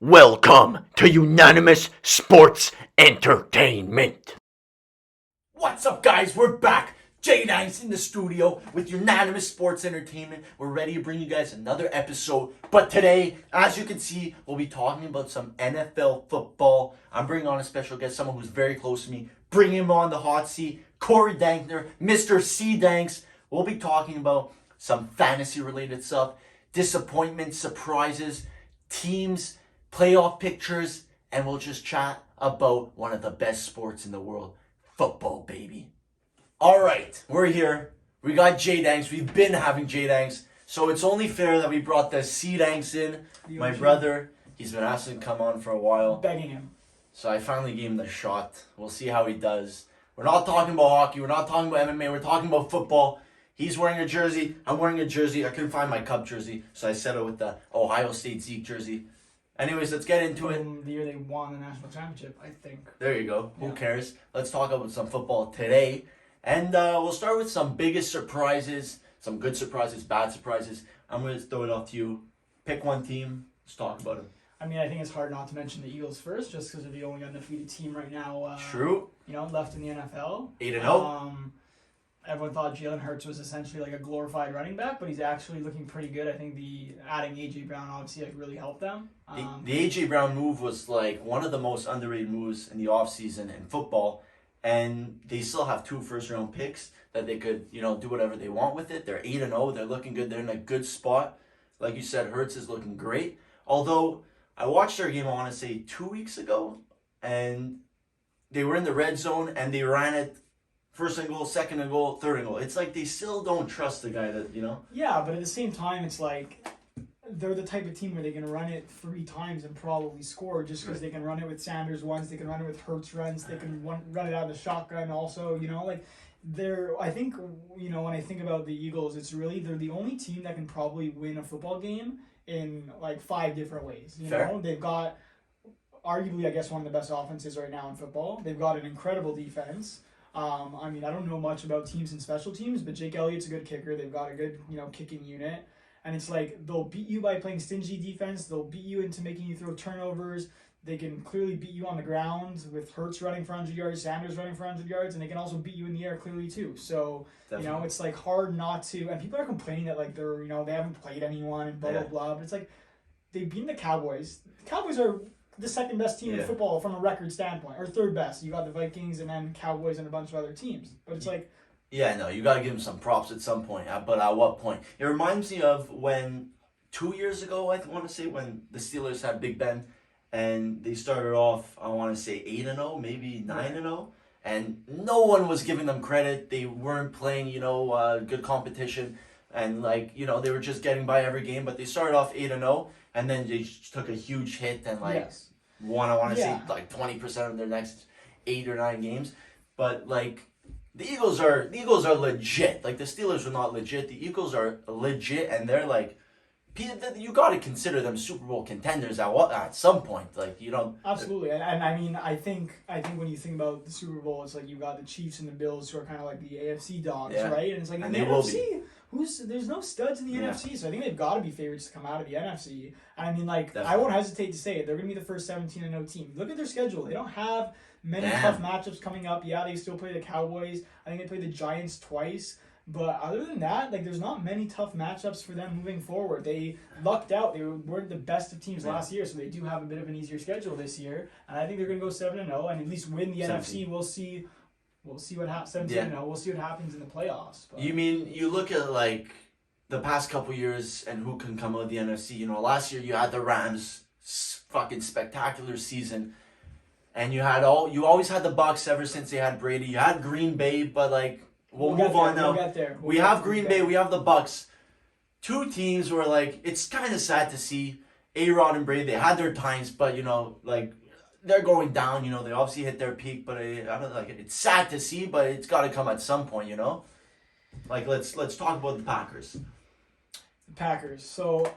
Welcome to Unanimous Sports Entertainment. What's up, guys? We're back. JDanks in the studio with Unanimous Sports Entertainment. We're ready to bring you guys another episode. But today, as you can see, we'll be talking about some NFL football. I'm bringing on a special guest, someone who's very close to me. Bring him on the hot seat, Corey Dankner, Mr. CDanks. We'll be talking about some fantasy-related stuff, disappointments, surprises, teams, playoff pictures, and we'll just chat about one of the best sports in the world, football, baby. All right, we're here. We got JDanks. We've been having JDanks, so it's only fair that we brought the CDanks in. My brother, he's been asking to come on for a while. Begging him. So I finally gave him the shot. We'll see how he does. We're not talking about hockey. We're not talking about MMA. We're talking about football. He's wearing a jersey. I'm wearing a jersey. I couldn't find my Cub jersey, so I settled with the Ohio State Zeke jersey. Anyways, let's get into it. The year they won the national championship, I think. There you go. Who cares? Let's talk about some football today. And we'll start with some biggest surprises, some good surprises, bad surprises. I'm going to throw it off to you. Pick one team. Let's talk about it. I mean, I think it's hard not to mention the Eagles first, just because they're the only undefeated team right now. True. Left in the NFL. 8-0. Everyone thought Jalen Hurts was essentially like a glorified running back, but he's actually looking pretty good. I think adding AJ Brown obviously really helped them. The AJ Brown move was like one of the most underrated moves in the offseason in football, and they still have 2 first-round picks that they could, do whatever they want with it. They're 8-0. They're looking good. They're in a good spot. Like you said, Hurts is looking great. Although I watched their game, I want to say 2 weeks ago, and they were in the red zone and they ran it. First and goal, second and goal, third and goal. It's like they still don't trust the guy that. Yeah, but at the same time, it's like they're the type of team where they can run it 3 times and probably score just because they can run it with Sanders once, they can run it with Hurts runs, they can run it out of the shotgun also, I think, when I think about the Eagles, it's really, they're the only team that can probably win a football game in like 5 different ways. Fair. They've got arguably, I guess, one of the best offenses right now in football. They've got an incredible defense. I don't know much about teams and special teams, but Jake Elliott's a good kicker. They've got a good, kicking unit. And it's like they'll beat you by playing stingy defense. They'll beat you into making you throw turnovers. They can clearly beat you on the ground with Hurts running for 100 yards, Sanders running for 100 yards, and they can also beat you in the air clearly too. So, Definitely. It's like hard not to. And people are complaining that like they're, they haven't played anyone and blah, blah, blah. But it's like they've beaten the Cowboys. The Cowboys are the second best team in football from a record standpoint, or third best. You got the Vikings and then Cowboys and a bunch of other teams. But it's like... Yeah, no, you got to give them some props at some point. But at what point? It reminds me of when 2 years ago, I want to say, when the Steelers had Big Ben, and they started off, I want to say 8-0, maybe 9-0, and no one was giving them credit. They weren't playing, good competition, and they were just getting by every game. But they started off 8-0, and then they took a huge hit and won, I want to say, 20% of their next 8 or 9 games. But the Eagles are legit. Like the Steelers are not legit. The Eagles are legit, and they're you got to consider them Super Bowl contenders at some point. Absolutely, and I think when you think about the Super Bowl, it's like you got the Chiefs and the Bills who are kind of like the AFC dogs, right? And it's like in the NFC, there's no studs in the NFC, so I think they've got to be favorites to come out of the NFC. And Definitely. I won't hesitate to say it. They're going to be the first 17-0 team. Look at their schedule. They don't have many tough matchups coming up. Yeah, they still play the Cowboys. I think they play the Giants twice. But other than that, there's not many tough matchups for them moving forward. They lucked out. They weren't the best of teams last year, so they do have a bit of an easier schedule this year. And I think they're going to go 7-0 and at least win the 17. NFC. We'll see what happens. 17-0. We'll see what happens in the playoffs. But. You mean you look at the past couple years and who can come out of the NFC? Last year you had the Rams, fucking spectacular season, and you always had the Bucs ever since they had Brady. You had Green Bay, but We'll move on now. We'll get there. We have Green Bay. We have the Bucs. 2 teams where it's kind of sad to see. A-Rod and Brady, they had their times, but they're going down. They obviously hit their peak, but I don't it's sad to see, but it's got to come at some point. Let's talk about the Packers. The Packers. So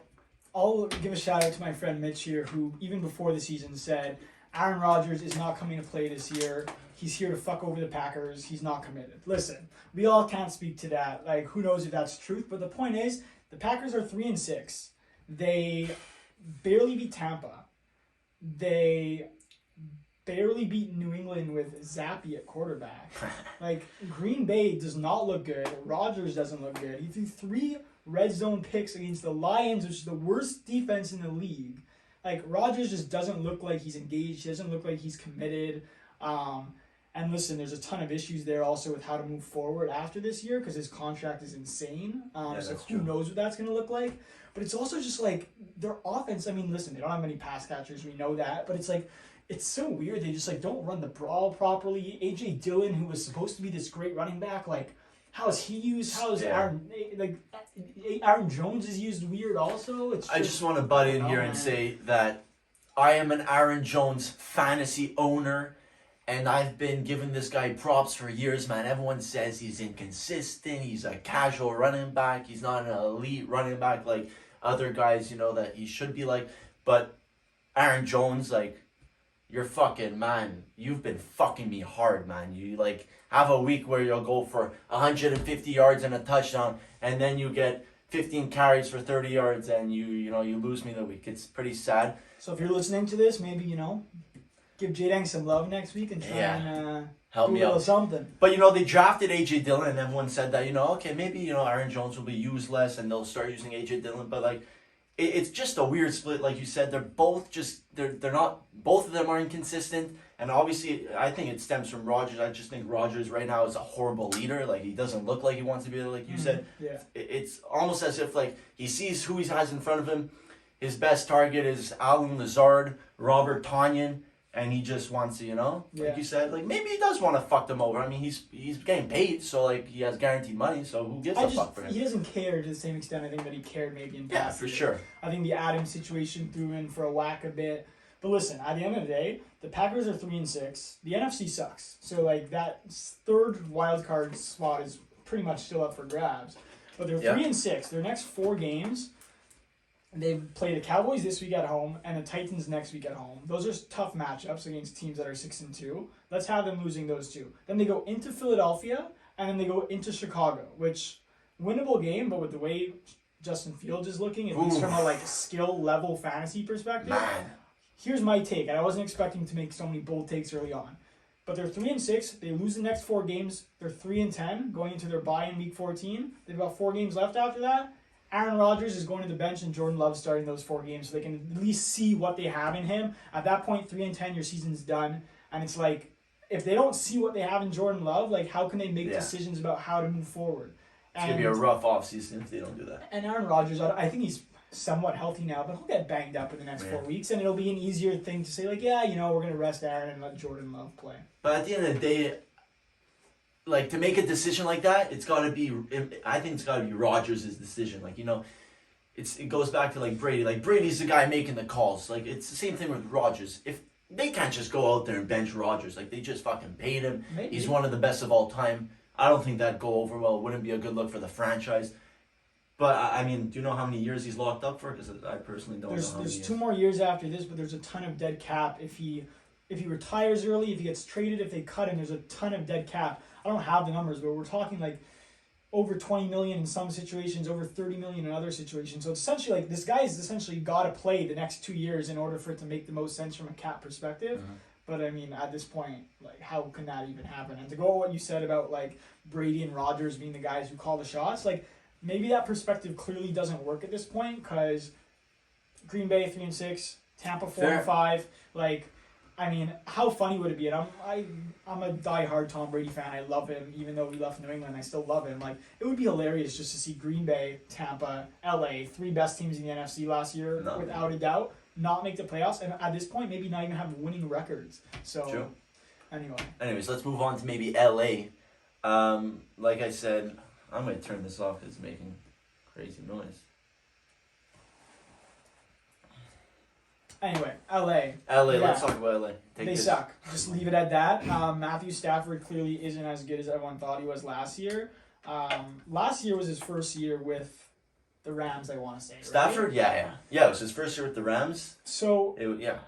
I'll give a shout out to my friend Mitch here, who even before the season said Aaron Rodgers is not coming to play this year. He's here to fuck over the Packers. He's not committed. Listen, we all can't speak to that. Who knows if that's truth? But the point is, the Packers are 3-6. They barely beat Tampa. they barely beat New England with Zappi at quarterback. Like, Green Bay does not look good. Rodgers doesn't look good. He threw 3 red zone picks against the Lions, which is the worst defense in the league. Like, Rodgers just doesn't look like he's engaged. He doesn't look like he's committed. And listen, there's a ton of issues there also with how to move forward after this year because his contract is insane. So who knows what that's going to look like. But it's also just like their offense. I mean, listen, they don't have many pass catchers. We know that. But it's like, it's so weird. They just like don't run the ball properly. A.J. Dillon, who was supposed to be this great running back, like, how is he used? How is Aaron Jones is used weird also? I just want to butt in here and say that I am an Aaron Jones fantasy owner, and I've been giving this guy props for years, man. Everyone says he's inconsistent. He's a casual running back. He's not an elite running back like other guys, that he should be like. But Aaron Jones, like, you're fucking, man, you've been fucking me hard, man. You, like, have a week where you'll go for 150 yards and a touchdown, and then you get 15 carries for 30 yards, and you lose me the week. It's pretty sad. So if you're listening to this, maybe, give JDanks some love next week and try and help me out something. But, they drafted A.J. Dillon, and everyone said that, okay, maybe, Aaron Jones will be used less, and they'll start using A.J. Dillon, but, like, it's just a weird split, like you said. They're both they're not, both of them are inconsistent, and obviously I think it stems from Rodgers. I just think Rodgers right now is a horrible leader. Like, he doesn't look like he wants to be, like you said. Yeah. It's almost as if, like, he sees who he has in front of him. His best target is Allen Lazard, Robert Tonyan, and he just wants to, like you said, like, maybe he does want to fuck them over. I mean, he's getting paid, so, like, he has guaranteed money, so who gives a fuck for him? He doesn't care to the same extent, I think, that he cared maybe in past. Yeah, for sure. I think the Adams situation threw in for a whack a bit. But listen, at the end of the day, the Packers are 3-6. The NFC sucks. So, like, that third wild card spot is pretty much still up for grabs. But they're 3-6. Their next 4 games, they play the Cowboys this week at home and the Titans next week at home. Those are tough matchups against teams that are 6-2. Let's have them losing those 2. Then they go into Philadelphia and then they go into Chicago, which winnable game, but with the way Justin Fields is looking, at least from a like skill level fantasy perspective. Man. Here's my take, and I wasn't expecting to make so many bold takes early on. But they're 3-6. They lose the next 4 games. They're 3-10 going into their bye in week 14. They've got 4 games left after that. Aaron Rodgers is going to the bench and Jordan Love starting those 4 games so they can at least see what they have in him. At that point, 3-10, your season's done. And it's like, if they don't see what they have in Jordan Love, like, how can they make decisions about how to move forward? It's going to be a rough offseason if they don't do that. And Aaron Rodgers, I think he's somewhat healthy now, but he'll get banged up in the next 4 weeks, and it'll be an easier thing to say, like, we're going to rest Aaron and let Jordan Love play. But at the end of the day, like, to make a decision like that, I think it's got to be Rodgers' decision. Like, it goes back to, like, Brady. Like, Brady's the guy making the calls. Like, it's the same thing with Rodgers. If they can't just go out there and bench Rodgers, like, they just fucking paid him. Maybe. He's one of the best of all time. I don't think that'd go over well. It wouldn't be a good look for the franchise. But, I mean, do you know how many years he's locked up for? Because I personally don't know how many There's 2 more years after this, but there's a ton of dead cap. If he retires early, if he gets traded, if they cut him, there's a ton of dead cap. I don't have the numbers, but we're talking like over 20 million in some situations, over 30 million in other situations. So it's essentially like this guy's essentially got to play the next 2 years in order for it to make the most sense from a cap perspective. Mm-hmm. But I mean, at this point, like, how can that even happen? And to go on what you said about like Brady and Rodgers being the guys who call the shots, like, maybe that perspective clearly doesn't work at this point because Green Bay 3-6, Tampa 4-5, like. I mean, how funny would it be? And I'm a diehard Tom Brady fan. I love him, even though he left New England. I still love him. Like, it would be hilarious just to see Green Bay, Tampa, LA, 3 best teams in the NFC last year, without a doubt, not make the playoffs, and at this point, maybe not even have winning records. So, true. Anyways, let's move on to maybe LA. Like I said, I'm gonna turn this off because it's making crazy noise. Anyway, LA. Let's talk about LA. They suck. Just leave it at that. Matthew Stafford clearly isn't as good as everyone thought he was last year. Last year was his first year with the Rams, I want to say. Right? Stafford? Yeah. It was his first year with the Rams. So,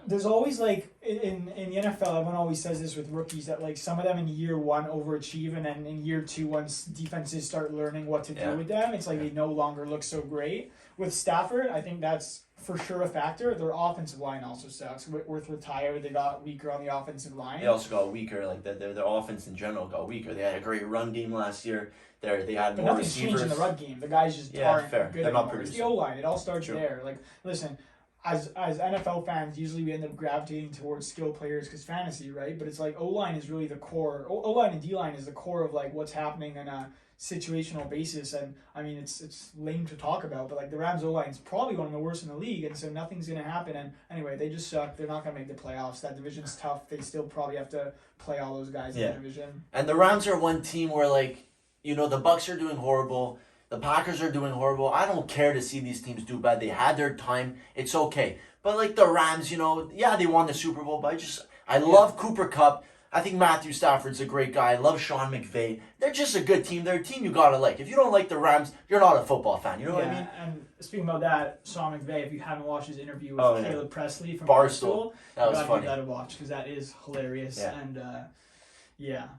there's always, like, in the NFL, everyone always says this with rookies, that, like, some of them in year 1 overachieve, and then in year 2, once defenses start learning what to do with them, it's like they no longer look so great. With Stafford, I think that's for sure a factor. Their offensive line also sucks. Whitworth retired. They got weaker on the offensive line. They also got weaker. Like their offense in general got weaker. They had a great run game last year. They had But more nothing's receivers. changed in the run game. The guys just Yeah, aren't fair. good They're not anymore. It's the producing. O-line. It all starts True. there. Like, listen, as NFL fans, usually we end up gravitating towards skill players because fantasy, right? But it's like O-line is really the core. O-line and D-line is the core of like what's happening on a situational basis. And I mean, it's lame to talk about, but like the Rams O-line is probably one of the worst in the league, and so nothing's gonna happen. And anyway, they just suck. They're not gonna make the playoffs. That division's tough. They still probably have to play all those guys in the division. And the Rams are one team where, like, you know, the Bucks are doing horrible. The Packers are doing horrible. I don't care to see these teams do bad. They had their time. It's okay. But, like, the Rams, you know, yeah, they won the Super Bowl, but I love Cooper Kupp. I think Matthew Stafford's a great guy. I love Sean McVay. They're just a good team. They're a team you gotta like. If you don't like the Rams, you're not a football fan. You know what I mean? And speaking about that, Sean McVay, if you haven't watched his interview with Caleb Presley from Barstool, that was you gotta funny. give that a watch because that is hilarious. Yeah. And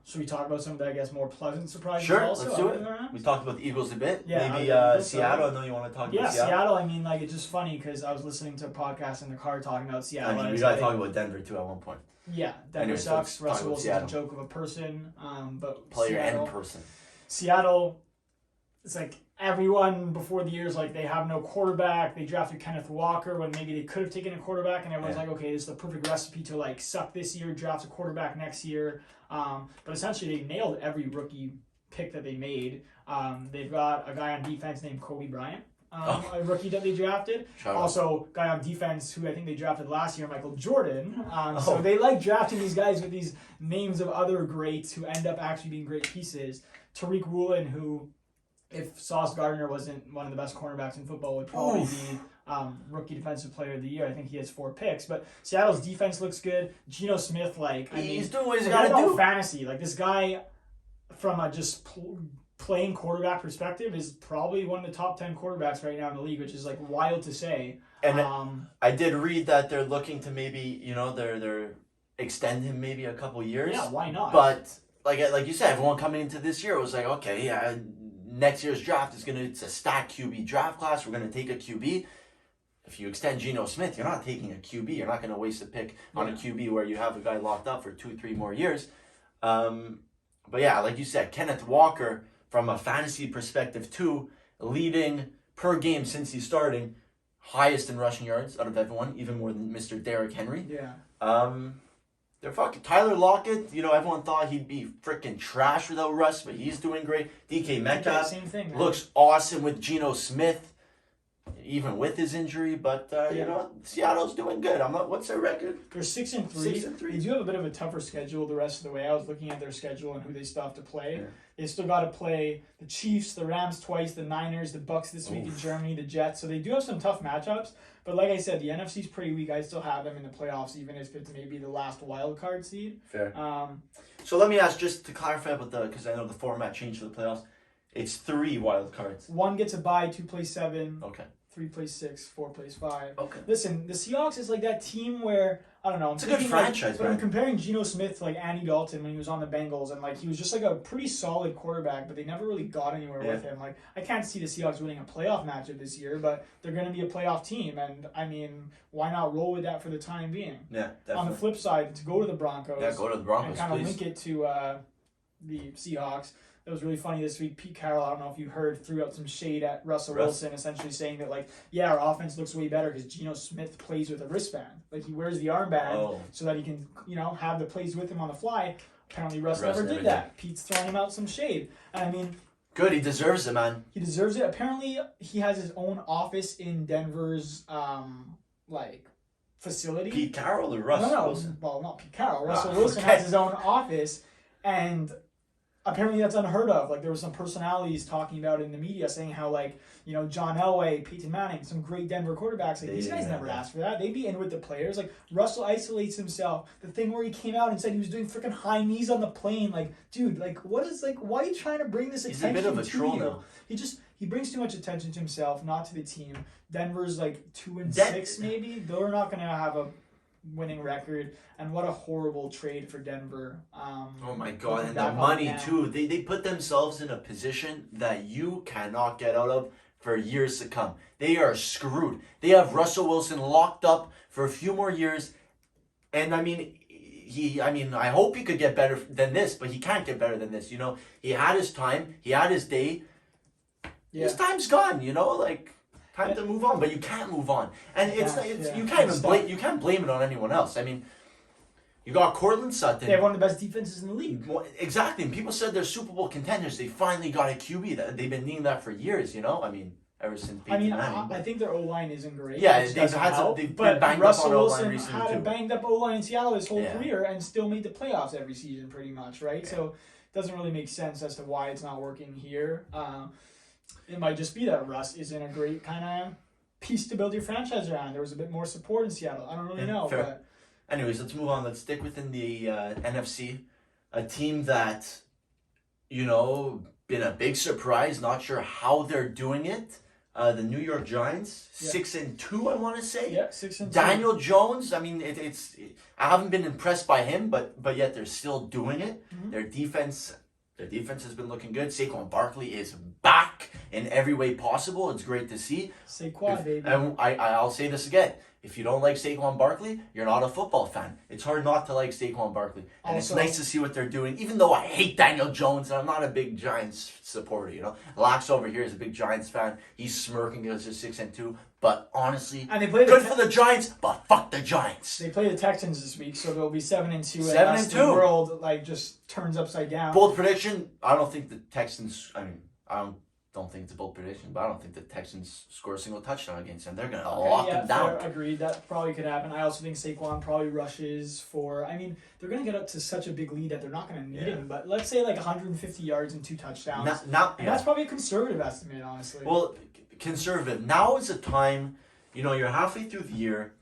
should we talk about some of the, I guess, more pleasant surprises? Sure, also, let's do other it. than the Rams? We talked about the Eagles a bit. Yeah, Maybe Eagles, Seattle. I know you want to talk Yeah, about Seattle. Seattle. I mean, like, it's just funny because I was listening to a podcast in the car talking about Seattle. I mean, and we it's gotta like, talk about Denver too at one point. Yeah, Denver Anyways, sucks. let's talk Russell about Wilson's a Seattle. joke of a person. But Player Seattle, and person. Seattle, it's like everyone before the years, like, they have no quarterback. They drafted Kenneth Walker when maybe they could have taken a quarterback, and everyone's like, okay, this is the perfect recipe to, like, suck this year, draft a quarterback next year. But essentially, they nailed every rookie pick that they made. They've got a guy on defense named Kobe Bryant, a rookie that they drafted. Also, guy on defense who I think they drafted last year, Michael Jordan. So they like drafting these guys with these names of other greats who end up actually being great pieces. Tariq Woolen, who, if Sauce Gardner wasn't one of the best cornerbacks in football, would probably be rookie defensive player of the year. I think he has 4 picks. But Seattle's defense looks good. Geno Smith, like, He's doing what he's got got to do. fantasy. Like, this guy, from a just playing quarterback perspective, is probably one of the top 10 quarterbacks right now in the league, which is like wild to say. And I did read that they're looking to maybe, you know, they're extend him maybe a couple years. Yeah, why not? But like you said, everyone coming into this year was like, okay, yeah, next year's draft it's a stacked QB draft class. We're gonna take a QB. If you extend Geno Smith, you're not taking a QB. You're not gonna waste a pick on a QB where you have a guy locked up for 2-3 more years. But yeah, like you said, Kenneth Walker, from a fantasy perspective too, leading per game since he's starting, highest in rushing yards out of everyone, even more than Mr. Derrick Henry. Yeah. They're fucking Tyler Lockett. You know, everyone thought he'd be freaking trash without Russ, but he's doing great. DK Metcalf Same thing, man. looks awesome with Geno Smith, even with his injury. But you know, Seattle's doing good. What's their record? They're 6-3. 6-3. They do have a bit of a tougher schedule the rest of the way. I was looking at their schedule and who they still have to play. Yeah. They still got to play the Chiefs, the Rams twice, the Niners, the Bucks this week in Germany, the Jets. So they do have some tough matchups. But like I said, the NFC's pretty weak. I still have them in the playoffs, even if it's maybe the last wild card seed. Fair. So let me ask, just to clarify about because I know the format changed for the playoffs. It's 3 wild cards. 1 gets a bye, 2 plays 7. Okay. 3 plays 6, 4 plays 5. Okay. Listen, the Seahawks is like that team where, I don't know. It's a good franchise, but man. I'm comparing Geno Smith to like Andy Dalton when he was on the Bengals, and like he was just like a pretty solid quarterback, but they never really got anywhere with him. Like, I can't see the Seahawks winning a playoff matchup this year, but they're going to be a playoff team, and I mean, why not roll with that for the time being? Yeah, definitely. On the flip side, to go to the Broncos. Yeah, go to the Broncos, and kind of please. link it to the Seahawks. It was really funny this week. Pete Carroll, I don't know if you heard, threw out some shade at Russell Wilson, essentially saying that, like, yeah, our offense looks way better because Geno Smith plays with a wristband. Like, he wears the armband so that he can, you know, have the plays with him on the fly. Apparently, Russ never did that. Pete's throwing him out some shade. And I mean, good, he deserves it, man. He deserves it. Apparently, he has his own office in Denver's, facility. Pete Carroll or Russell Wilson? Well, not Pete Carroll. Russell Wilson has his own office, and apparently that's unheard of. Like, there were some personalities talking about it in the media saying how, like, you know, John Elway, Peyton Manning, some great Denver quarterbacks, like, these guys never asked for that. They'd be in with the players. Like, Russell isolates himself. The thing where he came out and said he was doing freaking high knees on the plane. Like, dude, like, what is, like, why are you trying to bring this attention to you? He's a bit of a troll now. He brings too much attention to himself, not to the team. Denver's, like, 2-6 maybe. They're not going to have a winning record, and what a horrible trade for Denver. Oh my god, and the money too. They put themselves in a position that you cannot get out of for years to come. They are screwed. They have Russell Wilson locked up for a few more years. And I mean, I hope he could get better than this, but he can't get better than this. You know, he had his time. He had his day. Yeah. His time's gone, you know, like time to move on, but you can't move on. And you can't even blame it on anyone else. I mean, you got Cortland Sutton. They have one of the best defenses in the league. Exactly. And people said they're Super Bowl contenders. They finally got a QB. That they've been needing that for years, you know? I mean, ever since Peyton Manning. I think their O-line isn't great. Yeah, they've been banged Russell up on O-line Wilson recently had too. a banged up O-line in Seattle his whole career and still made the playoffs every season pretty much, right? Yeah. So it doesn't really make sense as to why it's not working here. It might just be that Russ isn't a great kind of piece to build your franchise around. There was a bit more support in Seattle. I don't really know. Fair. But Anyways, let's move on. Let's stick within the NFC. A team that, you know, been a big surprise. Not sure how they're doing it. The New York Giants, 6-2, I want to say. Yeah, 6-2. Daniel Jones. I mean, I haven't been impressed by him, but yet they're still doing it. Mm-hmm. Their defense has been looking good. Saquon Barkley is back in every way possible. It's great to see. Saquon, baby. And I'll say this again. If you don't like Saquon Barkley, you're not a football fan. It's hard not to like Saquon Barkley. And Also, it's nice to see what they're doing, even though I hate Daniel Jones and I'm not a big Giants supporter, you know. Lax over here is a big Giants fan. He's smirking because they're 6-2. But honestly, and they play good for the Giants, but fuck the Giants. They play the Texans this week, so they'll be 7-2. 7-2. The world just turns upside down. Bold prediction, I don't think the Texans, I don't think it's a bold prediction, but I don't think the Texans score a single touchdown against them. They're going to lock them down. Fair, agreed. That probably could happen. I also think Saquon probably rushes for... I mean, they're going to get up to such a big lead that they're not going to need him. But let's say 150 yards and 2 touchdowns. That's probably a conservative estimate, honestly. Well, conservative. Now is the time, you know, you're halfway through the year.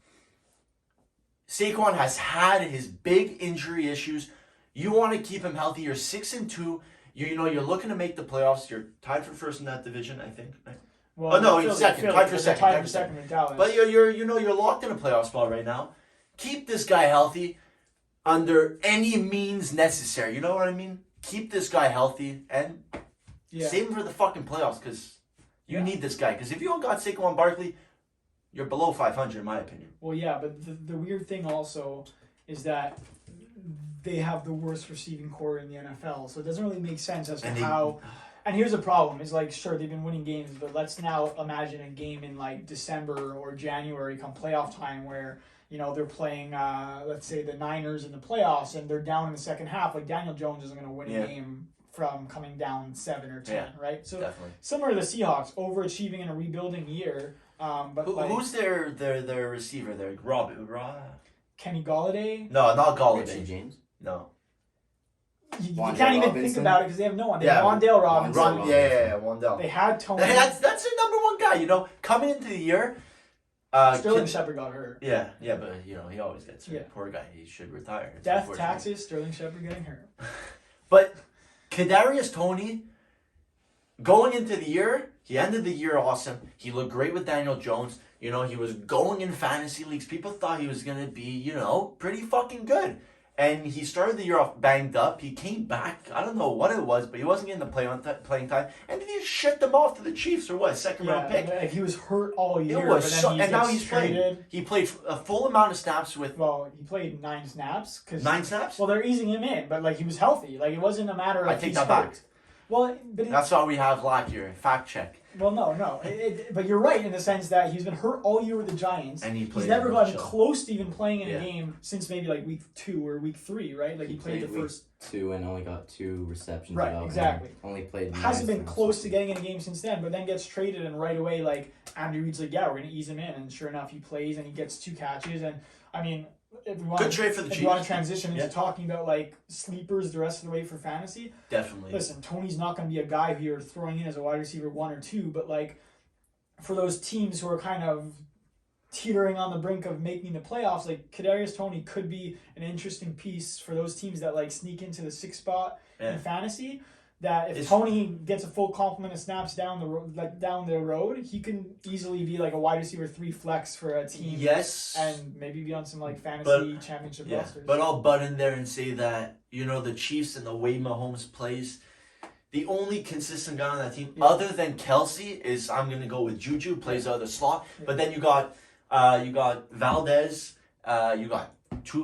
Saquon has had his big injury issues. You want to keep him healthy. You're 6-2. You know, you're looking to make the playoffs. You're tied for first in that division, I think. Right? Well, he's second. Tied for second. Tied for second with Dallas. But you're locked in a playoff spot right now. Keep this guy healthy under any means necessary. You know what I mean? Keep this guy healthy and save him for the fucking playoffs because you need this guy. Because if you don't got Saquon Barkley, you're below 500 in my opinion. Well, yeah, but the weird thing also is that they have the worst receiving core in the NFL, so it doesn't really make sense as to how. And here's the problem: is sure they've been winning games, but let's now imagine a game in December or January, come playoff time, where they're playing, let's say the Niners in the playoffs, and they're down in the second half. Daniel Jones isn't going to win a game from coming down 7 or 10, right? So definitely. Similar to the Seahawks, overachieving in a rebuilding year. But who's their receiver there? Kenny Golladay? No, not Golladay. Richie James? No. You can't even think about it because they have no one. They have Wan'Dale Robinson. Wan'Dale. They had Tony. That's their number one guy. Coming into the year. Sterling Shepard got hurt. Yeah, but he always gets hurt. Yeah. Poor guy. He should retire. Death, taxes, Sterling Shepard getting hurt. But Kadarius Toney, going into the year, he ended the year awesome. He looked great with Daniel Jones. He was going in fantasy leagues. People thought he was going to be, pretty fucking good. And he started the year off banged up. He came back. I don't know what it was, but he wasn't getting the playing time. And then he just shipped them off to the Chiefs or what? Second round pick. He was hurt all year. It was and now he's played. He played a full amount of snaps with. Well, he played 9 snaps. 9 snaps? Well, they're easing him in, but he was healthy. It wasn't a matter of. I take that back. Well, but that's why we have Lockyer. Fact check. Well, no. But you're right in the sense that he's been hurt all year with the Giants. And he's never gotten close to even playing in a game since maybe week 2 or week 3, right? He played the first 2 and only got 2 receptions. Right, exactly. Only played. Hasn't been close to getting in a game since then, but then gets traded and right away Andy Reid's we're going to ease him in, and sure enough he plays and he gets 2 catches, and I mean. Good trade for the Chiefs. If you want to transition into talking about sleepers the rest of the way for fantasy, definitely. Listen, Tony's not going to be a guy who you're throwing in as a wide receiver 1 or 2, but for those teams who are kind of teetering on the brink of making the playoffs, Kadarius Toney could be an interesting piece for those teams that sneak into the 6th spot in fantasy. That if Tony gets a full complement of snaps down the road, he can easily be a wide receiver 3 flex for a team. Yes, and maybe be on some fantasy championship rosters. But I'll butt in there and say that the Chiefs and the way Mahomes plays, The only consistent guy on that team, Yeah. other than Kelsey, is I'm gonna go with Juju, plays out of the slot. Yeah. But then you got Valdez, you got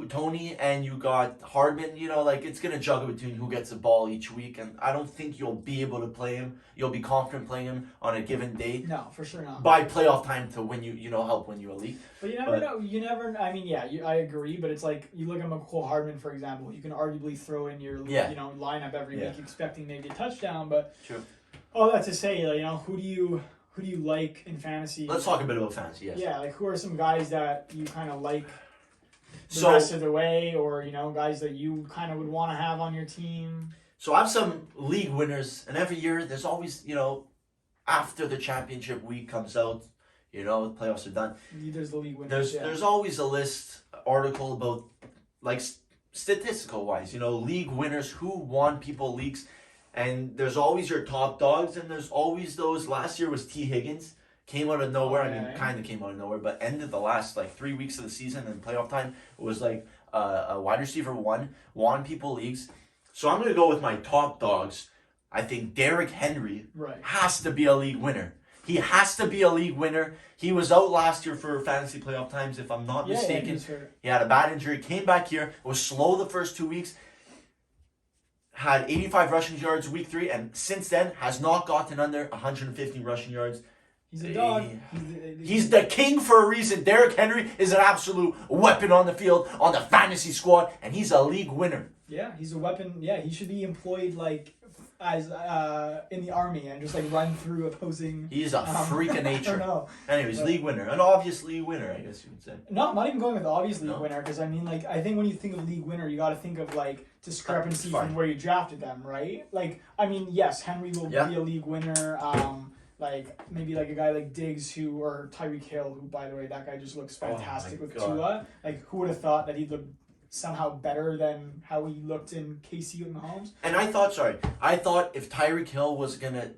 Tony, and you got Hardman. You know, like it's gonna juggle between who gets the ball each week, and I don't think you'll be able to play him. You'll be confident playing him on a given day No, for sure not. by playoff time to win you know, help win you a league. But you never know. You never. I mean, yeah, I agree. But it's like you look at McCole Hardman, for example. You can arguably throw in your lineup every week, expecting maybe a touchdown. But True. all that to say, you know, who do you like in fantasy? Let's talk a bit about fantasy. Yes. Yeah, like who are some guys that you kind of like the So rest of the way, or you know, guys that you kind of would want to have on your team? So I have some league winners, and every year there's always, you know, after the championship week comes out, you know, the playoffs are done. There's the league winners. There's always a list article about like statistical wise, you know, league winners who won people leagues, and there's always your top dogs, and there's always those. Last year was T. Higgins, came out of nowhere. I mean, kind of came out of nowhere, but ended the last like 3 weeks of the season and playoff time was like a wide receiver won people leagues. So I'm gonna go with my top dogs. I think Derrick Henry has to be a league winner. He has to be a league winner. He was out last year for fantasy playoff times, if I'm not mistaken. He had a bad injury, came back here, was slow the first 2 weeks, had 85 rushing yards week 3, and since then has not gotten under 150 rushing yards. He's a dog. He's the king for a reason. Derrick Henry is an absolute weapon on the field, on the fantasy squad, and he's a league winner. Yeah, he's a weapon. Yeah, he should be employed like as in the army and just like run through opposing. He's a freak of nature. I don't know. Anyways, league winner, an obvious league winner, I guess you would say. Not even going with the obvious league winner, because I mean, like, I think when you think of league winner, you got to think of like discrepancy from where you drafted them, right? Like, I mean, yes, Henry will be a league winner. Like maybe like a guy like Diggs or Tyreek Hill, who by the way, that guy just looks fantastic with Tua. Like, who would have thought that he'd look somehow better than how he looked in KC with Mahomes? And I thought if Tyreek Hill was gonna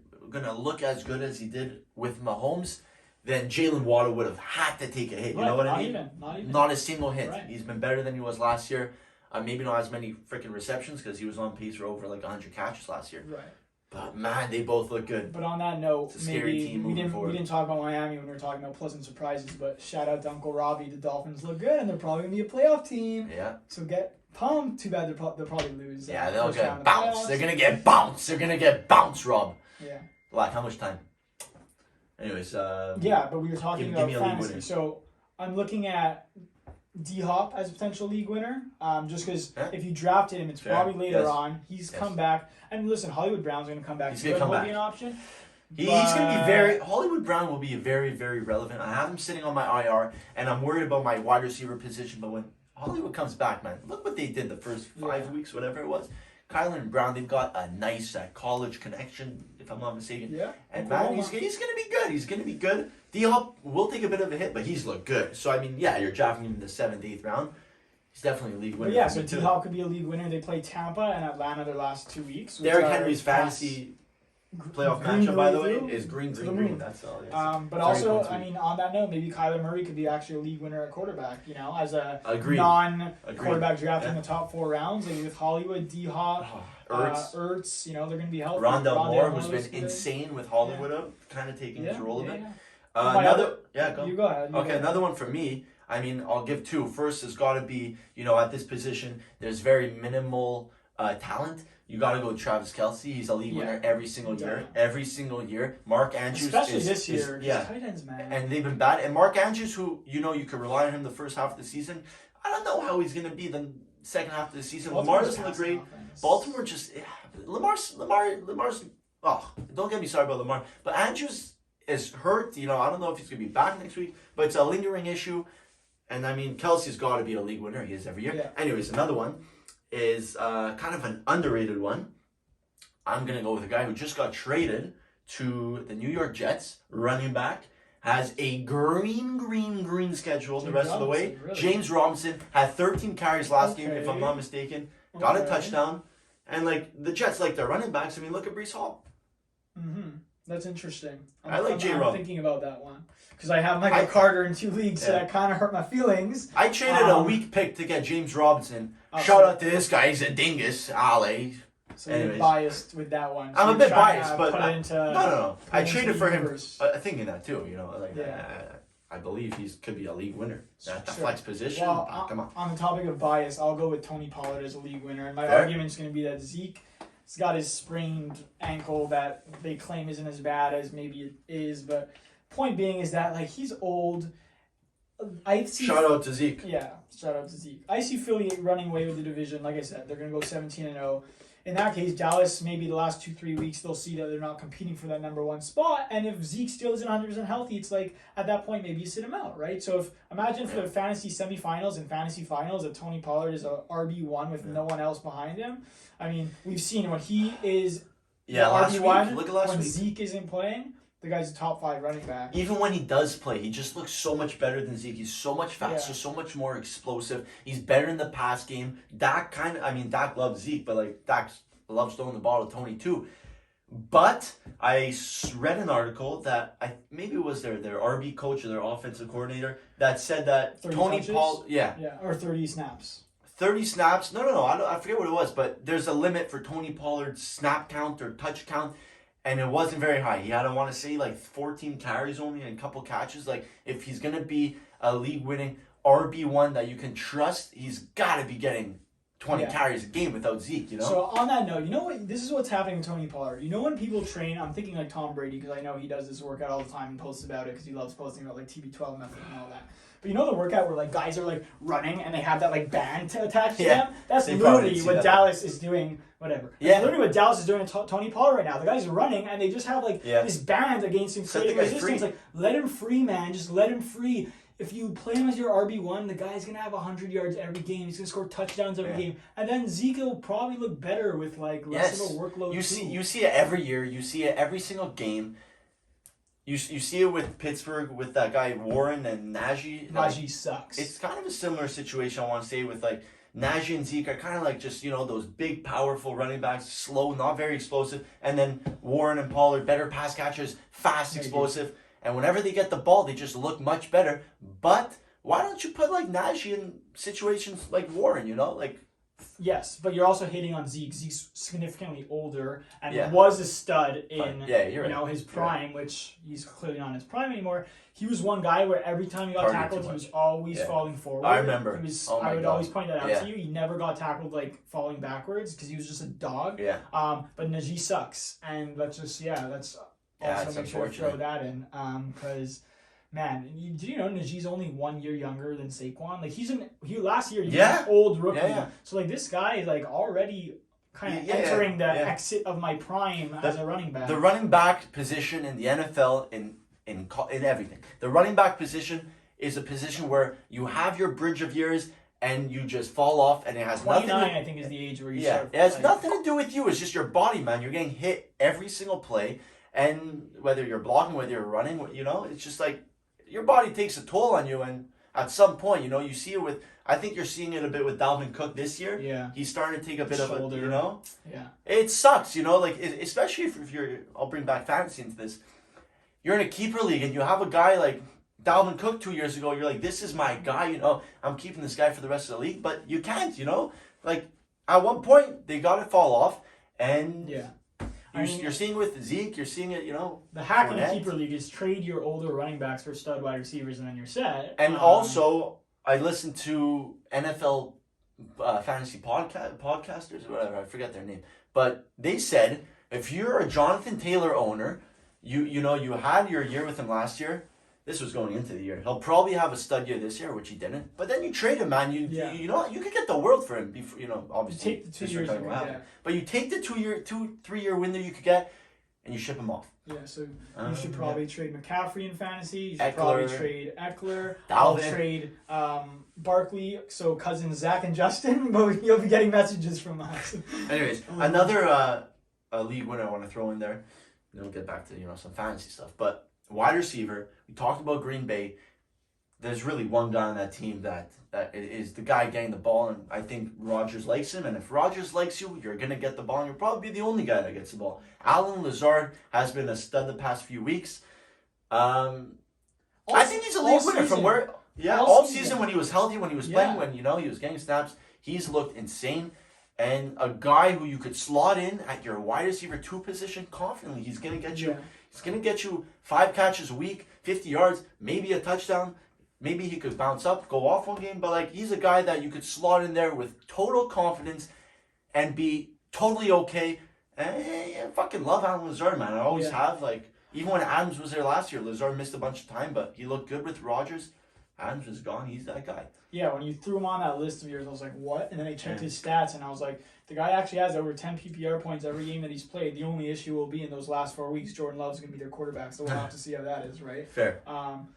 look as good as he did with Mahomes, then Jalen Waddle would have had to take a hit. You know what I mean? Not a single hit. Right. He's been better than he was last year. Maybe not as many freaking receptions because he was on pace for over like 100 catches last year. Right. But man, they both look good. But on that note, maybe we forward. didn't talk about Miami when we were talking about pleasant surprises. But shout out to Uncle Robbie. The Dolphins look good, and they're probably gonna be a playoff team. Yeah. So get pumped. Too bad they'll probably lose. Yeah, they'll get bounced. They're gonna get bounced. They're gonna get bounced, Rob. Yeah. Like how much time? Anyways. Yeah, but we were talking about fantasy. So I'm looking at D-Hop as a potential league winner, just because if you drafted him, it's probably later on. He's come back. And listen, Hollywood Brown's going to come back. He's going to come back. Be an option. He's going to be Hollywood Brown will be very, very relevant. I have him sitting on my IR, and I'm worried about my wide receiver position. But when Hollywood comes back, man, look what they did the first 5 weeks, whatever it was. Kyler and Brown, they've got a nice college connection, if I'm not mistaken. Yeah. And man, he's going to be good. He's going to be good. D-Hop will take a bit of a hit, but he's looked good. So, I mean, yeah, you're drafting him in the 7th, 8th round. He's definitely a league winner. But yeah, so D-Hop could be a league winner. They play Tampa and Atlanta their last 2 weeks. Derrick Henry's fantasy playoff matchup, by the way, is green. That's all. Yes. But also, I mean, on that note, maybe Kyler Murray could be actually a league winner at quarterback. You know, as a non-quarterback drafted in the top 4 rounds, like with Hollywood, D-Hop, Ertz. You know, they're going to be healthy. Rondell Moore, who's been insane with Hollywood up, kind of taking his role a bit. Go. You go ahead. Another one for me. I mean, I'll give 2. First has got to be, you know, at this position, there's very minimal talent. You got to go with Travis Kelce. He's a league winner every single year. Every single year. Mark Andrews. Especially this year. Tight ends, man. And they've been bad. And Mark Andrews, who, you know, you could rely on him the first half of the season. I don't know how he's going to be the second half of the season. Lamar doesn't look great. Baltimore just... Lamar's... Oh, don't get me started about Lamar. But Andrews is hurt. You know, I don't know if he's going to be back next week. But it's a lingering issue. And, I mean, Kelsey's got to be a league winner. He is every year. Yeah. Anyways, another one is kind of an underrated one. I'm going to go with a guy who just got traded to the New York Jets, running back, has a green schedule the rest of the way. Really? James Robinson had 13 carries last game, if I'm not mistaken. Got a touchdown. And, like, the Jets like their running backs. I mean, look at Breece Hall. Mm-hmm. That's interesting. I'm thinking about that one. Because I have Michael Carter in 2 leagues, so that kind of hurt my feelings. I traded a weak pick to get James Robinson. Shout out to this guy. He's a dingus. Ale. So you're Anyways. biased with that one. So I'm a you're bit trying biased, to but put it into, no. put I it into traded the for him universe. thinking that too. Like Yeah. I believe he could be a league winner. That Sure. flex position. Well, Come on. on the topic of bias, I'll go with Tony Pollard as a league winner, and my Fair. argument's going to be that Zeke's got his sprained ankle that they claim isn't as bad as maybe it is, but point being is that like he's old. I see. Shout out to Zeke. Yeah, shout out to Zeke. I see Philly running away with the division. Like I said, they're going to go 17-0. In that case, Dallas, maybe the last 2-3 weeks, they'll see that they're not competing for that number one spot. And if Zeke still isn't 100% healthy, it's like, at that point, maybe you sit him out, right? So imagine for the fantasy semifinals and fantasy finals that Tony Pollard is a RB1 with no one else behind him. I mean, we've seen when he is Last RB1, week. Look at last when week. Zeke isn't playing, the guy's a top 5 running back. Even when he does play, he just looks so much better than Zeke. He's so much faster, Yeah. so much more explosive. He's better in the pass game. Dak loves Zeke, but like Dak loves throwing the ball to Tony too. But I read an article that maybe it was their RB coach or their offensive coordinator that said that 30 Tony touches? Paul, Yeah, or 30 snaps. 30 snaps. No. I forget what it was, but there's a limit for Tony Pollard's snap count or touch count, and it wasn't very high. He had, I want to say, like 14 carries only and a couple catches. Like, if he's going to be a league-winning RB1 that you can trust, he's got to be getting 20 carries a game without Zeke, you know? So, on that note, you know what? This is what's happening to Tony Pollard. You know when people train, I'm thinking like Tom Brady, because I know he does this workout all the time and posts about it because he loves posting about like TB12 method and all that. But you know the workout where like guys are like running and they have that like band to attach to them? That's They probably literally see what that. Dallas is doing, whatever. That's Yeah. literally what Dallas is doing to Tony Pollard right now. The guy's running and they just have like this band against him Set the creating guy resistance. free. Like, let him free, man. Just let him free. If you play him as your RB1, the guy's going to have 100 yards every game. He's going to score touchdowns every game. And then Zeke will probably look better with like less of a workload You too. see it every year. You see it every single game. You see it with Pittsburgh with that guy Warren and Najee. Najee sucks. It's kind of a similar situation, I want to say, with like Najee and Zeke are kind of like just, those big, powerful running backs, slow, not very explosive. And then Warren and Pollard, better pass catchers, fast, explosive. And whenever they get the ball, they just look much better. But why don't you put like Najee in situations like Warren, Like, yes, but you're also hating on Zeke. Zeke's significantly older and Yeah. was a stud in you're right. his prime, which he's clearly not in his prime anymore. He was one guy where every time he got Targeted tackled, too he was much. always Yeah. falling forward. I remember. He was, Oh my I would God. always point that out Yeah. to you. He never got tackled like falling backwards because he was just a dog. Yeah. But Najee sucks, and that's just that's it's also make sure to throw unfortunate. that in because. Man, did you know Najee's only 1 year younger than Saquon? Like he last year he was an old rookie. Yeah. So like this guy is like already kind of Yeah, entering the yeah. exit of my prime as a running back. The running back position in the NFL in everything. The running back position is a position where you have your bridge of years and you just fall off, and it has 29, nothing. I think, is the age where you Yeah, start. it has like, nothing to do with you. It's just your body, man. You're getting hit every single play, and whether you're blocking, whether you're running, it's just like your body takes a toll on you, and at some point, you see it with. I think you're seeing it a bit with Dalvin Cook this year. Yeah. He's starting to take a bit of Shoulder. a, Yeah. It sucks, like especially if you're. I'll bring back fantasy into this. You're in a keeper league and you have a guy like Dalvin Cook 2 years ago. You're like, this is my guy. I'm keeping this guy for the rest of the league, but you can't. Like at one point they got to fall off, and Yeah. you're seeing with Zeke. You're seeing it. The hack in a Fournette. keeper league is trade your older running backs for stud wide receivers, and then you're set. And also, I listened to NFL fantasy podcasters or whatever. I forget their name, but they said if you're a Jonathan Taylor owner, you had your year with him last year. This was going into the year. He'll probably have a stud year this year, which he didn't. But then you trade him, man. You could get the world for him. Before, obviously You take the 2 this years year you will could happen. get. But you take the 3-year window you could get, and you ship him off. Yeah, so you should probably trade McCaffrey in fantasy. You should Eckler. probably trade Eckler. I'll Dalvin. trade Barkley, so cousins Zach and Justin, but you'll be getting messages from us. Anyways, another league winner I want to throw in there. Then we'll get back to some fantasy stuff. But wide receiver, we talked about Green Bay. There's really one guy on that team that is the guy getting the ball, and I think Rodgers likes him. And if Rodgers likes you, you're gonna get the ball, and you'll probably be the only guy that gets the ball. Alan Lazard has been a stud the past few weeks. I think he's a league winner from where. Yeah, all season when he was healthy, when he was playing, when he was getting snaps, he's looked insane. and a guy who you could slot in at your wide receiver 2 position confidently. He's gonna get you. Yeah. He's gonna get you 5 catches a week, 50 yards, maybe a touchdown. Maybe he could bounce up, go off one game, but like he's a guy that you could slot in there with total confidence and be totally okay. And I fucking love Alan Lazard, man. I always have. Like even when Adams was there last year, Lazard missed a bunch of time, but he looked good with Rodgers. Adams is gone. He's that guy. Yeah, when you threw him on that list of yours, I was like, what? And then I checked his stats, and I was like, the guy actually has over 10 PPR points every game that he's played. The only issue will be in those last 4 weeks, Jordan Love's going to be their quarterback, so we'll have to see how that is, right? Fair. On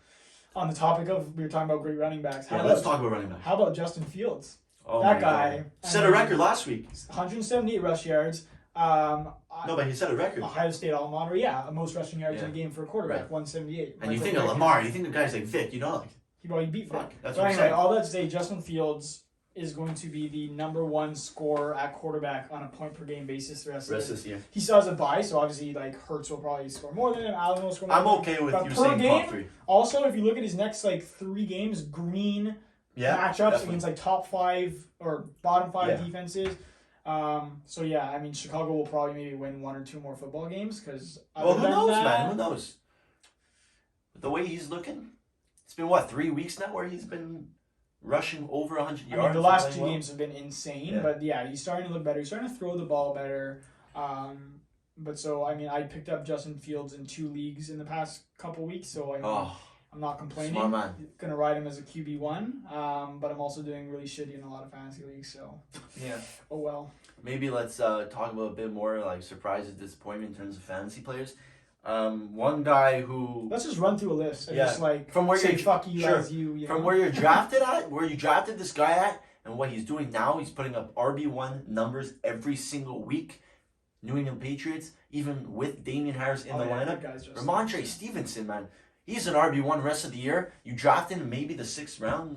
the topic of, we were talking about great running backs. Let's talk about running backs. How about Justin Fields? Oh, that guy. Set a record last week. 178 rush yards. No, but he set a record. Ohio State alma mater, most rushing yards in a game for a quarterback, 178. And you think of Lamar, you think of guys like Vic, you know? He beat Vic. That's but what anyway, all that to say, Justin Fields is going to be the number 1 scorer at quarterback on a point per game basis the rest of the year. He still has a bye, so obviously like Hurts will probably score more than him. Allen will score more I'm okay with you saying top 3. Also, if you look at his next 3 games, green matchups definitely against top 5 or bottom 5 defenses. So I mean Chicago will probably maybe win 1 or 2 more football games because who knows, man? Who knows? The way he's looking, it's been 3 weeks now where he's been rushing over 100 yards. I mean, the last 2 games have been insane, but he's starting to look better. He's starting to throw the ball better. But so I mean, I picked up Justin Fields in 2 leagues in the past couple weeks, so I mean, I'm not complaining. Smart man. Gonna ride him as a QB1, but I'm also doing really shitty in a lot of fantasy leagues. So oh well. Maybe let's talk about a bit more surprises, disappointment in terms of fantasy players. One guy who let's just run through a list and just from where say fuck you as you from where you're drafted at, where you drafted this guy at, and what he's doing now. He's putting up RB1 numbers every single week. New England Patriots, even with Damian Harris in the lineup. Ramondre Stevenson, man, he's an RB1 rest of the year. You drafted him maybe the 6th round.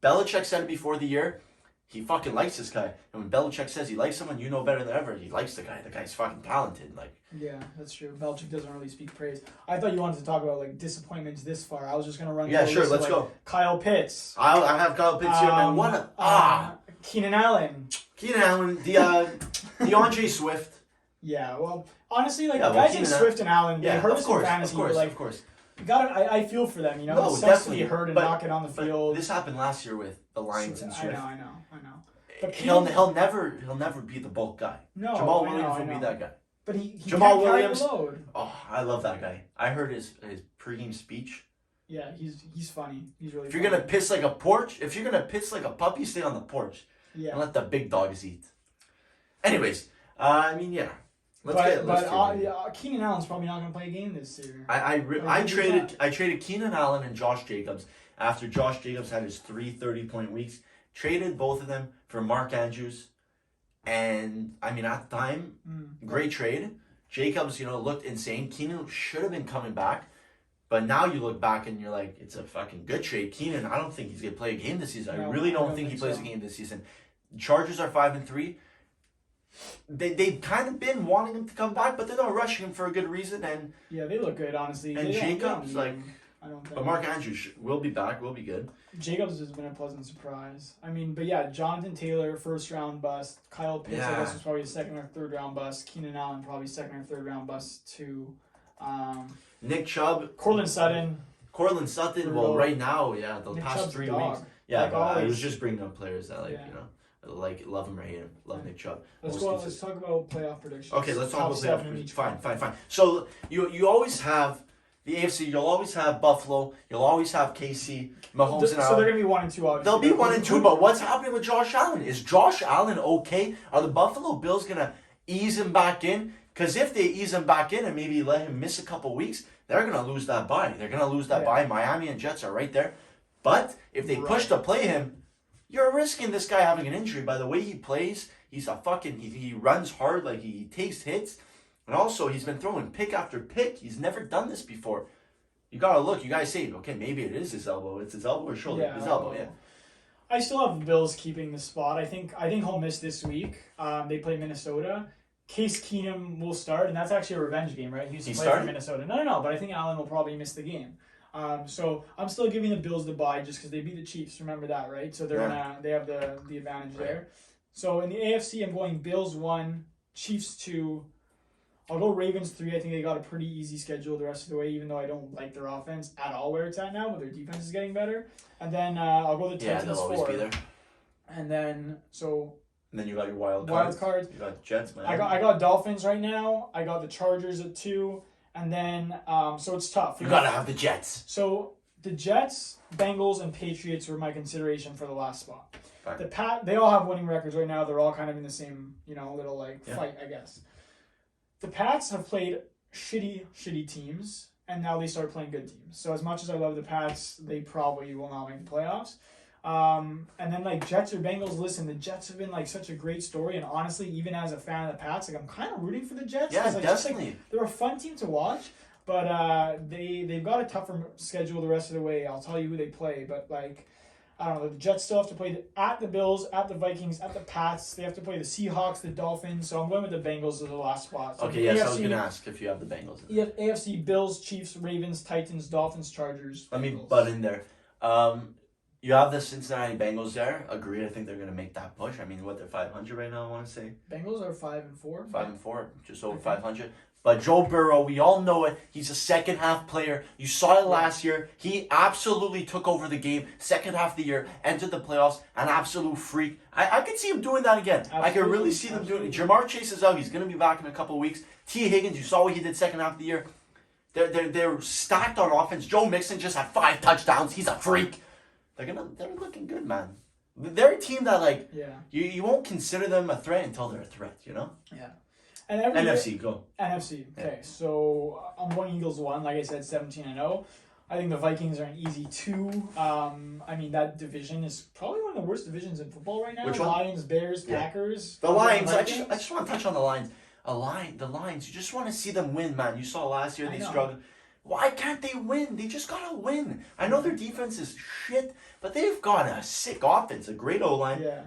Belichick said it before the year. He fucking likes this guy. And when Belichick says he likes someone, you know better than ever. He likes the guy. The guy's fucking talented. Yeah, that's true. Belichick doesn't really speak praise. I thought you wanted to talk about disappointments this far. I was just gonna run. Yeah, sure. Let's go. Kyle Pitts. I have Kyle Pitts here, man. Keenan Allen. DeAndre Swift. Yeah, well, honestly, guys like Swift and Allen, they hurt us in fantasy. Of course. I feel for them. No, it sucks to be hurt and not get on the field. This happened last year with the Lions and Swift. I know. But he'll never be the bulk guy. No, Jamal Williams will be that guy. But he Jamal can't Williams. carry the load. Oh, I love that guy. I heard his pregame speech. Yeah, he's funny. He's really. If you're gonna piss like a puppy, stay on the porch. Yeah. And let the big dogs eat. Anyways, Let's Keenan Allen's probably not going to play a game this year. I traded Keenan Allen and Josh Jacobs after Josh Jacobs had his 3 30-point weeks. Traded both of them for Mark Andrews, and at the time, great trade. Jacobs, looked insane. Keenan should have been coming back, but now you look back and you're like, it's a fucking good trade. Keenan, I don't think he's gonna play a game this season. I really don't think he plays a game this season. Chargers are 5-3. They've kind of been wanting him to come back, but they're not rushing him for a good reason. And they look good, honestly. And Jacobs, I don't think. But Mark Andrews will be back. Will be good. Jacobs has been a pleasant surprise. Jonathan Taylor, 1st round bust. Kyle Pitts, I guess, was probably a 2nd or 3rd round bust. Keenan Allen, probably 2nd or 3rd round bust too. Nick Chubb, Cortland Sutton. Well, right now, the Nick past Chubb's 3 dog. weeks. Yeah, but I was just bringing up players that love him or hate him. Love Nick Chubb. Let's talk about playoff predictions. Okay, let's talk about playoff predictions. Fine. So you always have the AFC. You'll always have Buffalo. You'll always have KC, Mahomes, and Allen. So they're gonna be 1 and 2. Obviously, they'll be 1 and 2. But what's happening with Josh Allen? Is Josh Allen okay? Are the Buffalo Bills gonna ease him back in? Because if they ease him back in and maybe let him miss a couple weeks, they're gonna lose that bye. Bye. Miami and Jets are right there. But if they push to play him, you're risking this guy having an injury. By the way he plays, he's he runs hard, he takes hits. And also, he's been throwing pick after pick. He's never done this before. You gotta look. You guys say, okay, maybe it is his elbow. It's his elbow or shoulder. His elbow, yeah. I still have the Bills keeping the spot. I think he'll miss this week. They play Minnesota. Case Keenum will start, and that's actually a revenge game, right? He used to play for Minnesota. No, but I think Allen will probably miss the game. So I'm still giving the Bills the bye just because they beat the Chiefs. Remember that, right? So they have the advantage there. So in the AFC, I'm going Bills 1, Chiefs 2. I'll go Ravens 3. I think they got a pretty easy schedule the rest of the way, even though I don't like their offense at all where it's at now, but their defense is getting better. And then I'll go the Titans 4. Yeah, they'll always be there. And then And then you got your wild cards. You got Jets, man. I got Dolphins right now. I got the Chargers at 2. And then, so it's tough. You gotta have the Jets. So the Jets, Bengals, and Patriots were my consideration for the last spot. Right. They all have winning records right now. They're all kind of in the same, little fight, I guess. The Pats have played shitty teams, and now they start playing good teams. So as much as I love the Pats, they probably will not make the playoffs. And then Jets or Bengals, listen, the Jets have been such a great story, and honestly, even as a fan of the Pats, I'm kind of rooting for the Jets. Yeah, definitely. They're a fun team to watch, but they've got a tougher schedule the rest of the way. I'll tell you who they play, but I don't know. The Jets still have to play at the Bills, at the Vikings, at the Pats. They have to play the Seahawks, the Dolphins. So I'm going with the Bengals as the last spot. So okay, yes, I was going to ask if you have the Bengals. You have AFC, Bills, Chiefs, Ravens, Titans, Dolphins, Chargers, Let me Bengals. butt in there. You have the Cincinnati Bengals there. Agreed. I think they're going to make that push. I mean, they're 500 right now, I want to say. Bengals are 5-4. 5-4, just over 500. But Joe Burrow, we all know it. He's a second half player. You saw it last year. He absolutely took over the game. Second half of the year, entered the playoffs, an absolute freak. I could see him doing that again. Absolutely. I could really see them doing it. Jamar Chase is out. He's going to be back in a couple of weeks. T. Higgins, you saw what he did second half of the year. They're stacked on offense. Joe Mixon just had 5 touchdowns. He's a freak. They're looking good, man. They're a team that you won't consider them a threat until they're a threat, Yeah. And NFC, go. NFC. Okay, Yeah. So I'm going Eagles 1. Like I said, 17-0. I think the Vikings are an easy 2. I mean, that division is probably one of the worst divisions in football right now. Which one? Lions, Bears, Packers. The Lions. I just want to touch on the Lions. The Lions. You just want to see them win, man. You saw last year they struggled. Why can't they win? They just gotta win. I know their defense is shit, but they've got a sick offense, a great O-line. Yeah.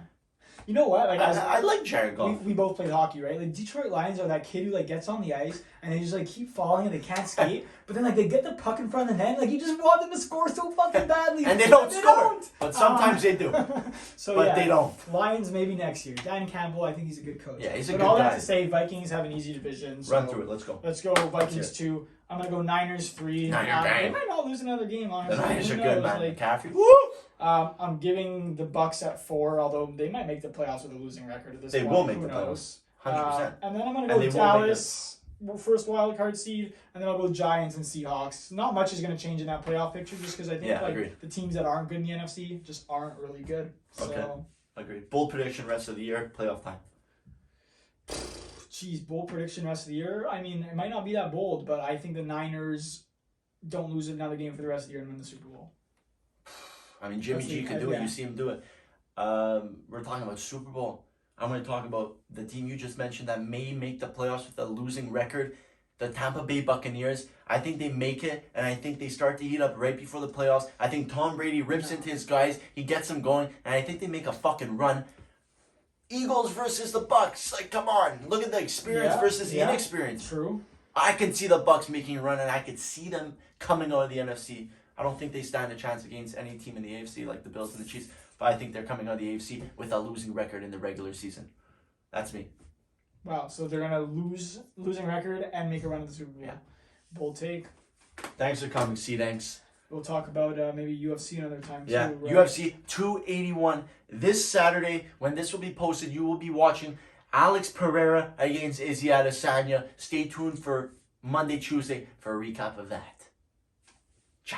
You know what? I like Jared Goff. We both played hockey, right? Detroit Lions are that kid who gets on the ice and they just keep falling and they can't skate. But then they get the puck in front of the net. You just want them to score so fucking badly. And they don't score. But sometimes they do. But they don't. Lions maybe next year. Dan Campbell, I think he's a good coach. Yeah, he's a good guy. But all that to say, Vikings have an easy division. So run through it. Let's go. Let's go Vikings 2. I'm going to go Niners 3. They might not lose another game, honestly. The Niners are good, man. McCaffrey. Woo! I'm giving the Bucks at 4, although they might make the playoffs with a losing record at this point. They will make Who the knows? playoffs. 100%. And then I'm going to go Dallas, first wild card seed, and then I'll go Giants and Seahawks. Not much is going to change in that playoff picture just because I think the teams that aren't good in the NFC just aren't really good. So, okay. Agreed. Bold prediction rest of the year, playoff time. Geez, bold prediction rest of the year? I mean, it might not be that bold, but I think the Niners don't lose another game for the rest of the year and win the Super Bowl. I mean, Jimmy G can do it. You see him do it. We're talking about Super Bowl. I'm going to talk about the team you just mentioned that may make the playoffs with a losing record, the Tampa Bay Buccaneers. I think they make it, and I think they start to heat up right before the playoffs. I think Tom Brady rips into his guys. He gets them going, and I think they make a fucking run. Eagles versus the Bucks. Come on. Look at the experience versus the inexperience. True. I can see the Bucks making a run, and I could see them coming out of the NFC. I don't think they stand a chance against any team in the AFC like the Bills and the Chiefs, but I think they're coming out of the AFC with a losing record in the regular season. That's me. Wow, so they're going to losing record and make a run at the Super Bowl. Yeah. Bold take. Thanks for coming, CDanks. We'll talk about maybe UFC another time too. Yeah, right? UFC 281 this Saturday. When this will be posted, you will be watching Alex Pereira against Izzy Adesanya. Stay tuned for Monday, Tuesday for a recap of that. Ciao.